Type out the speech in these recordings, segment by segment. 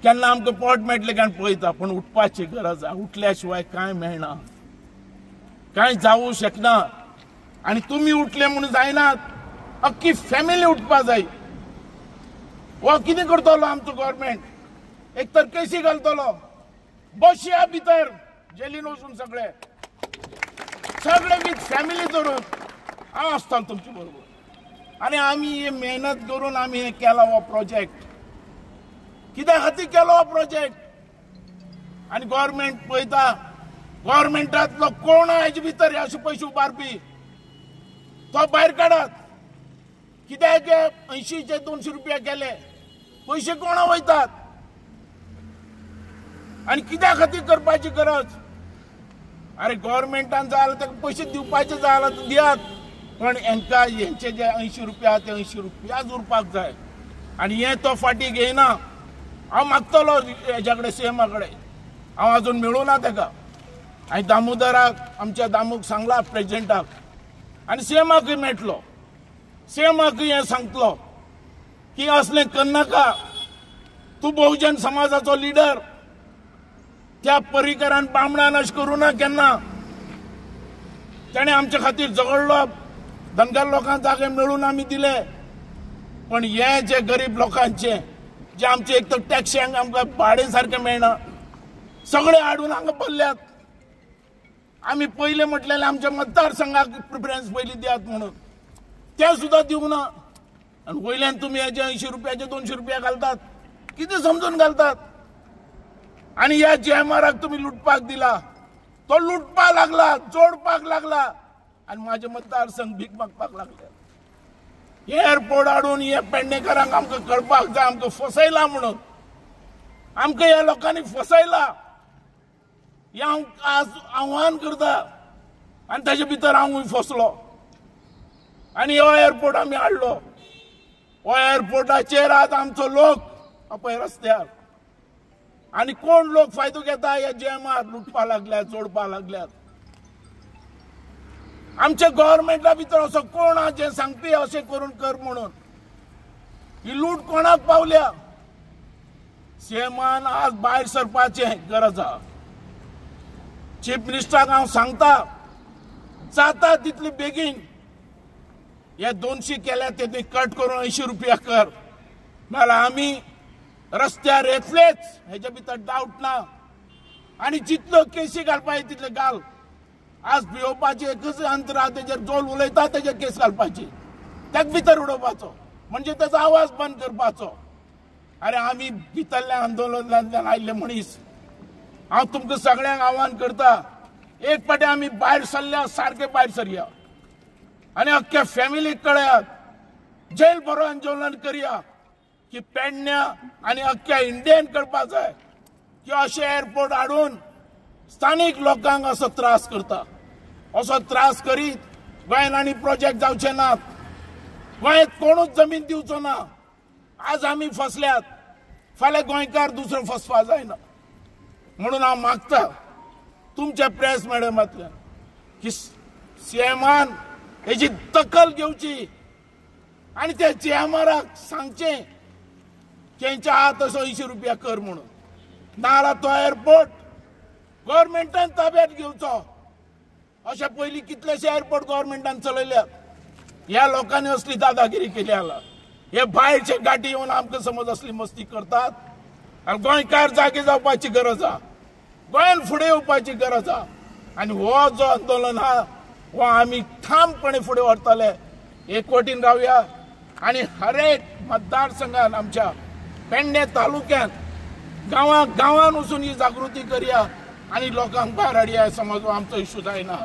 केन्ना आमकां पोट मेळटलें काय पळयता, पण उठपाची गरज आहा. उठल्याशिवाय कांय मेळना, कांय जावूं शकना. आनी तुमी उठले म्हणून जायनात, अख्खी फॅमिली उठपा जाय. हो कितें करतलो आमचो गव्हर्मेंट? एक तर केसी घालतलो, बसया भितर जेलीन वचून सगळे विथ फॅमिली धरून हांव आसतालो तुमचे बरोबर. आनी आमी हे मेहनत करून आमी हे केला हो प्रोजेक्ट. कित्या खातीर केलो हो प्रोजेक्ट? आनी गव्हर्मेंट पळयता, गव्हर्मेंटांतलो कोण हेजे भितर अशे पयशे उबारपी तो भायर काडात. कित्याक 80चे 200 रुपया केले, पयशे कोणा वयतात? आनी कित्या खातीर करपाची गरज? अरे गव्हर्मेंटान जाय जाल्यार ताका पयशे दिवपाचे जाय जाल्यार दियात, पण हांकां हेंचे जे 80 रुपया ते 80 रुपयाच उरपाक जाय. आनी हे तो फाटी घेयना. हांव मागतलो हेज्या कडेन, सीएमा कडेन. हांव अजून मेळूं ना ताका. हांवें दामोदराक, आमच्या दामूक सांगला, प्रेसिडेंटाक, आनी सीएमाकूय मेळटलो. सीएमाकूय हें सांगतलो की असलें करनाका. तूं बहुजन समाजाचो लिडर. त्या पर्रीकरान बामणान अशें करूं ना केन्ना. ताणें आमचे खातीर झगडलो, धनगर लोकांक जागे मेळून आमी दिले. पण हे जे गरीब लोकांचे, जे आमचे एक तर टॅक्सी आमकां भाडें सारकें मेळना, सगळे हाडून हांगा भरल्यात. आमी पयलें म्हटलेलें आमच्या मतदारसंघाक प्रिफरन्स पयलीं दियात म्हणून, ते सुद्दां दिवंक ना. आनी वयल्यान तुमी हेजे 80 रुपयाचे 200 रुपया घालतात. कितें समजून घालतात? आनी ह्या जेएमआराक तुमी लुटपाक दिला. तो लुटपाक लागला, जोडपाक लागला, आनी म्हाजे मतदारसंघ भीक मागपाक लागले. एअरपोर्ट हाडून हे पेडणेकरांक आमकां कळपाक जाय आमकां फसयला म्हणून. आमकां ह्या लोकांनी फसयला हें हांव आज आव्हान करता. आनी ताचे भितर हांवूय फसलो. आनी हो एअरपोर्ट आमी हाडलो. हो एअरपोर्टाचेर आज आमचो लोक पळय रस्त्यार. आनी कोण लोक फायदो घेता? हे जेएमआर लुटपा लागल्यात, जोडपा लागल्यात. आमच्या गव्हर्मेंटा भितर असो कोण आहा जे सांगपी अशें करून कर म्हणून? ही लूट कोणाक पावल्या? सीएमान आज भायर सरपाचें गरज आहा. चीफ मिनिस्टराक हांव सांगता, जाता तितले बेगीन हे 200 केल्या ते कट करून 80 रुपया कर, नाल्यार आमी रस्त्यार येतलेच, हेच्या भितर डावट ना. आनी जितलो केसी घालपाचे तितले घाल. आज भिवपाचे एकच अंतर आहा, तेजेर जोल उलयता तेजेर केस घालपाची, तेका भितर उडोवपाचो, म्हणजे तेजो आवाज बंद करपाचो. अरे आमी भितरल्या आंदोलनांतल्यान आयिल्ले मनीस. हांव तुमकां सगळ्यांक आव्हान करता, एक फावटी आमी भायर सरल्या, सारके भायर सरया आनी अख्ख्या फॅमिलीक कळयात. जेल बरो आंदोलन करया की पेडण्या आनी अख्ख्या इंडियेन कळपाक जाय की अशें एअरपोर्ट हाडून स्थानीक लोकांक असो त्रास करता. असो त्रास करीत गोंयांत आनी प्रोजेक्ट जावचे नात. गोंयांत कोणूच जमीन दिवचो ना. आज आमी फसल्यात, फाल्यां गोंयकार दुसरो फसपा जायना. म्हणून हांव मागता तुमच्या प्रेस मॅडमांतल्यान की सीएमान हेची दखल घेवची आनी त्या जेएमआराक सांगचें की हेंच्या हात तसो 80 रुपया कर म्हणून, नाल्यार तो एअरपोर्ट गव्हर्मेंटान ताब्यात घेवचो. अशें पयलीं कितलेशे एअरपोर्ट गव्हर्मेंटान चलयल्यात. ह्या लोकांनी असली दादागिरी केली आला. हे भायरचे गाठी येवन आमकां समज असली मस्ती करतात. आनी गोंयकार जागे जावपाची गरज आहा, गोंयान फुडें येवपाची गरज आहा. आनी हो जो आंदोलन आहा हो आमी ठामपणे फुडें व्हरतले. एकवटीन रावया आनी हर एक मतदारसंघान आमच्या पेडणे तालुक्यात गांवां गांवान वचून ही जागृती करया आनी लोकांक भायर हाडया. समज आमचो इशू जायना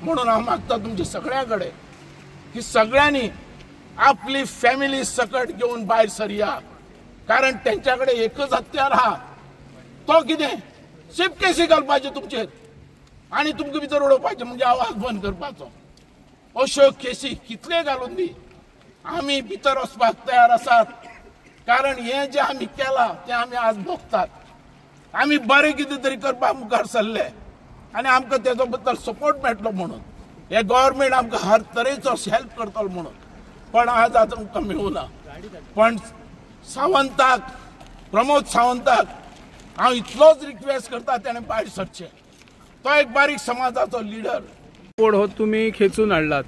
म्हणून हांव मागता तुमच्या सगळ्यां कडेन की सगळ्यांनी आपली फॅमिली सकट घेवन भायर सरया. कारण तेंच्या कडेन एकच हत्यार आहा, तो कितें? सिर्फ केसी घालपाचे तुमचेर आनी तुमकां भितर उडोवपाचे, म्हणजे आवाज बंद करपाचो. अश्यो केसी कितले घालून दी, आमी भितर वचपाक तयार आसात. कारण हे जे आमी केलां तें आमी आज भोगतात. आमी बरें कितें तरी करपाक मुखार सरले आनी आमकां तेजो बद्दल सपोर्ट मेळटलो म्हणून. हे गव्हर्मेंट आमकां हर तरेचो हेल्प करतलो म्हणून. पण आज आमकां मेळूना. पण सावंताक प्रमोद सावंताक हांव इतलोच रिक्वेस्ट करता तेणें भायर सरचें. तो एक बारीक समाजाचो लिडर. हो तुम्ही खेचून हाडलात,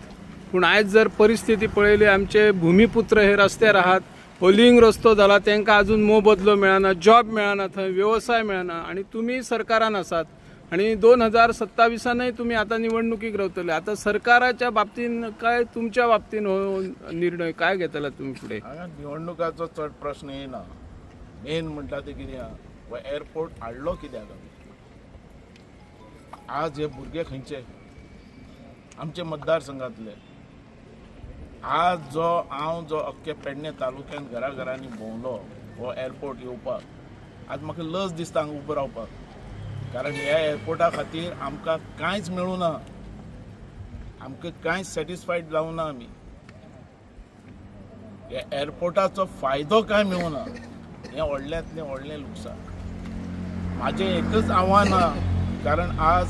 पूण आयज जर परिस्थिती पळयली, आमचे भूमिपुत्र हे रस्त्यार आहात. होलिंग रस्तो जाला, तांकां अजून मोबदलो मेळना, जॉब मेळना, थंय व्यवसाय मेळना, आणि तुम्ही सरकारान आसात आणि 2027 तुम्ही आता निवडणुकीक रावतले. आता सरकाराच्या बाबतीन काय, तुमच्या बाबतीन हो निर्णय काय घेतला तुम्ही फुडें? निवडणुकाचो चड प्रश्न येना. मेन म्हणटा ते कितें, हो एअरपोर्ट हाडलो कित्याक आमी? आज हे भुरगे खंयचे? आमचे मतदारसंघातले. आज हांव जो अख्खे पेडणे तालुक्यान घरांनी भोंवलो हो एअरपोर्ट येवपाक, आज म्हाका लज दिसता हांगा उबो रावपाक. कारण ह्या एअरपोर्टा खातीर आमकां कांयच मेळूं ना, आमकां कांयच सॅटिस्फायड जावं ना. आमी ह्या एअरपोर्टाचो फायदो कांय मेळूं ना. हें व्हडल्यांतलें व्हडलें लुकसाण. म्हाजें एकच आव्हान आहा, कारण आज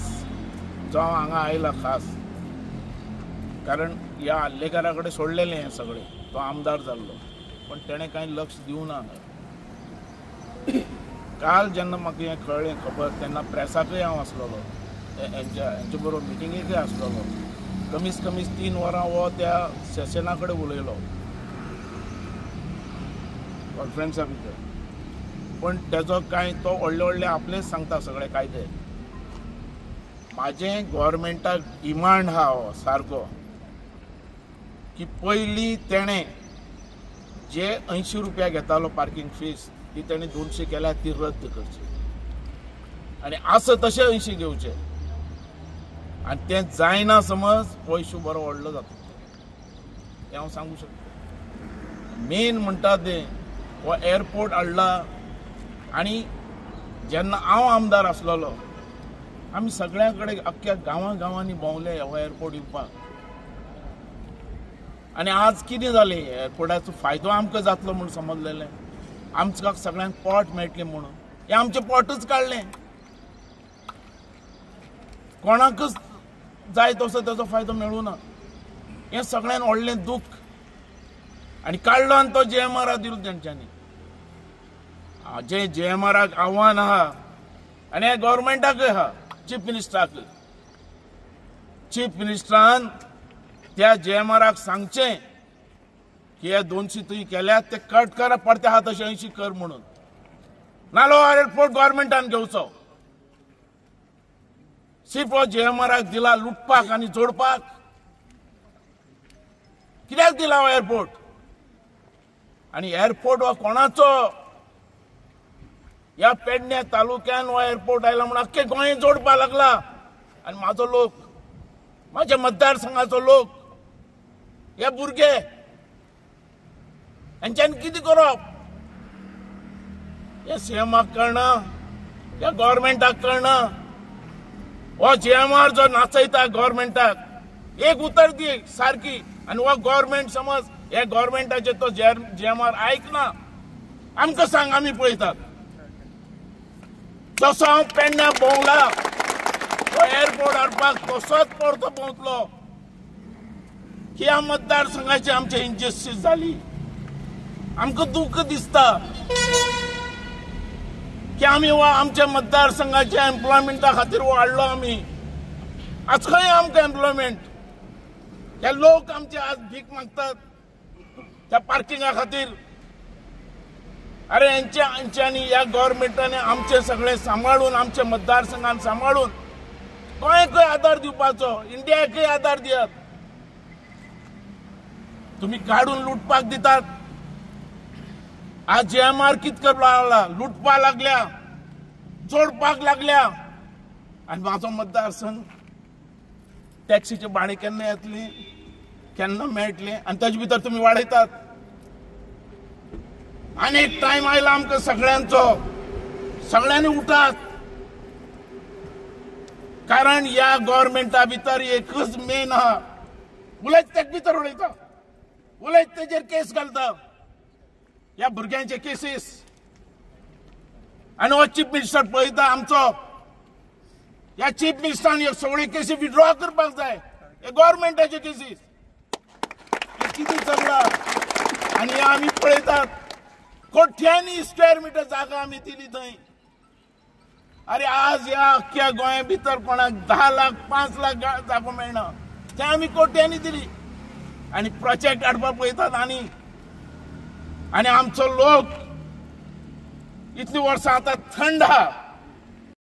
जो हांव हांगा आयला खास, कारण ह्या हल्लेकारा कडेन सोडलेलें हें सगळें. तो आमदार जाल्लो, पण तेणें कांय लक्ष दिवं ना. काल जेन्ना म्हाका हें कळ्ळें खबर, तेन्ना प्रेसाकय हांव आसलोलो, हेंचे बरोबर मिटिंगेकय आसलोलो. कमीत कमी 3 वरां हो त्या सेशना कडेन उलयलो कॉन्फरन्सा भितर. पण तेजो कांय, तो व्हडले आपलेच सांगता सगळे कायदे. म्हाजें गव्हर्मेंटाक डिमांड आहा हो सारको, की पयलीं तेणें जे 80 रुपया घेतालो पार्किंग फीस, ती तेणें 200 केल्यार ती रद्द करची, आनी आसा तशें 80 घेवचे. आनी तें जायना समज पयशे बरो व्हडलो जाता, हें हांव सांगूं शकता. मेन म्हणटा तें हो एअरपोर्ट हाडला. आनी जेन्ना हांव आमदार आसलोलो, आमी सगळ्यां कडेन अख्ख्या गांवांनी भोंवले हो एअरपोर्ट येवपाक. आनी आज कितें जालें, एअरपोर्टाचो फायदो आमकां जातलो म्हूण समजलेलें. आमकां सगळ्यांक पोट मेळटलें म्हणून हें आमचें पोटच काडलें. कोणाकच जाय तसो तेजो फायदो मेळूं ना. हें सगळ्यान व्हडलें दूख. आनी काडलो आनी तो JMR दिलो तेंच्यांनी. JMRक आव्हान आहा, आनी हे गव्हर्मेंटाकय आहा, चीफ मिनिस्टराक. चीफ मिनिस्टरान त्या JMRक सांगचें की हे 200 तुवें केल्यात ते कट कर, पडते आहा तशें 80 कर म्हणून. नाजाल्यार एअरपोर्ट गव्हर्मेंटान घेवचो. सिर्फ हो JMRक दिला लुटपाक आनी जोडपाक. कित्याक दिला हो एअरपोर्ट? आनी एअरपोर्ट हो कोणाचो? ह्या पेडणे तालुक्यान हो एअरपोर्ट आयला म्हणून अख्खे गोंय जोडपाक लागला. आनी म्हाजो लोक, म्हाज्या मतदारसंघाचो लोक, हे भुरगे, हेंच्यांनी कितें करप? हे CMाक कळना, ह्या गव्हर्मेंटाक कळना. हो JMR जो नाचयता गव्हर्मेंटाक, एक उतर दी सारकी. आनी हो गव्हर्मेंट समज हे गव्हर्मेंटाचे तो JMR आयकना, आमकां सांग, आमी पळयतात. जसो हांव पेडण्या भोंवला तो एअरपोर्ट हाडपाक, तसोच परतो भोंवतलो. ह्या मतदारसंघाची आमची इनजस्टीस जाली. आमकां दूख दिसता की आमी हो आमच्या मतदारसंघाच्या एम्प्लॉयमेंटा खातीर हो हाडलो आमी. आज खंय आमकां एम्प्लॉयमेंट? हे लोक आमचे आज भीक मागतात त्या पार्किंगा खातीर. अरे हेंच्यांनी, ह्या गव्हर्मेंटाने आमचे सगळे सांबाळून, आमच्या मतदारसंघान सांबाळून गोंयकय आदार दिवपाचो, इंडियाकय आदार दियात. तुम्ही काढून लुटपाक दितात. आज JMR कित करपाक लागला? लुटपाक लागल्या, जोडपाक लागल्या. आनी म्हाजो मतदारसंघ टॅक्सीचे भाडे केन्ना येतली, केन्ना मेळटले, आनी ताजे भितर तुम्ही वाडयतात. अनेक टाइम आयला आमकां सगळ्यांचो, सगळ्यांनी उठात. कारण ह्या गव्हर्मेंटा भितर एकच मेन आहा, उलयत तेक भितर उडयता, उलयत तेजेर केस घालता, ह्या भुरग्यांचे केसीस. आनी हो चीफ मिनिस्टर पळयता आमचो, ह्या चीफ मिनिस्टरान ह्यो सगळ्यो केसी विड्रॉ करपाक जाय. हे गव्हर्मेंटाचे केसीस कितें चल्ला. आनी आमी पळयतात कोट्यांनी स्क्वेअर मीटर जागा आम्ही दिली थंय. अरे आज या अख्ख्या गोंया भितर कोणाक 10 लाख 5 लाख जागो मेळना ते आम्ही कोट्यांनी दिली. आणि प्रोजेक्ट काडपाक पळयतात आणि आमचो लोक इतली वर्सां आता थंड आहा.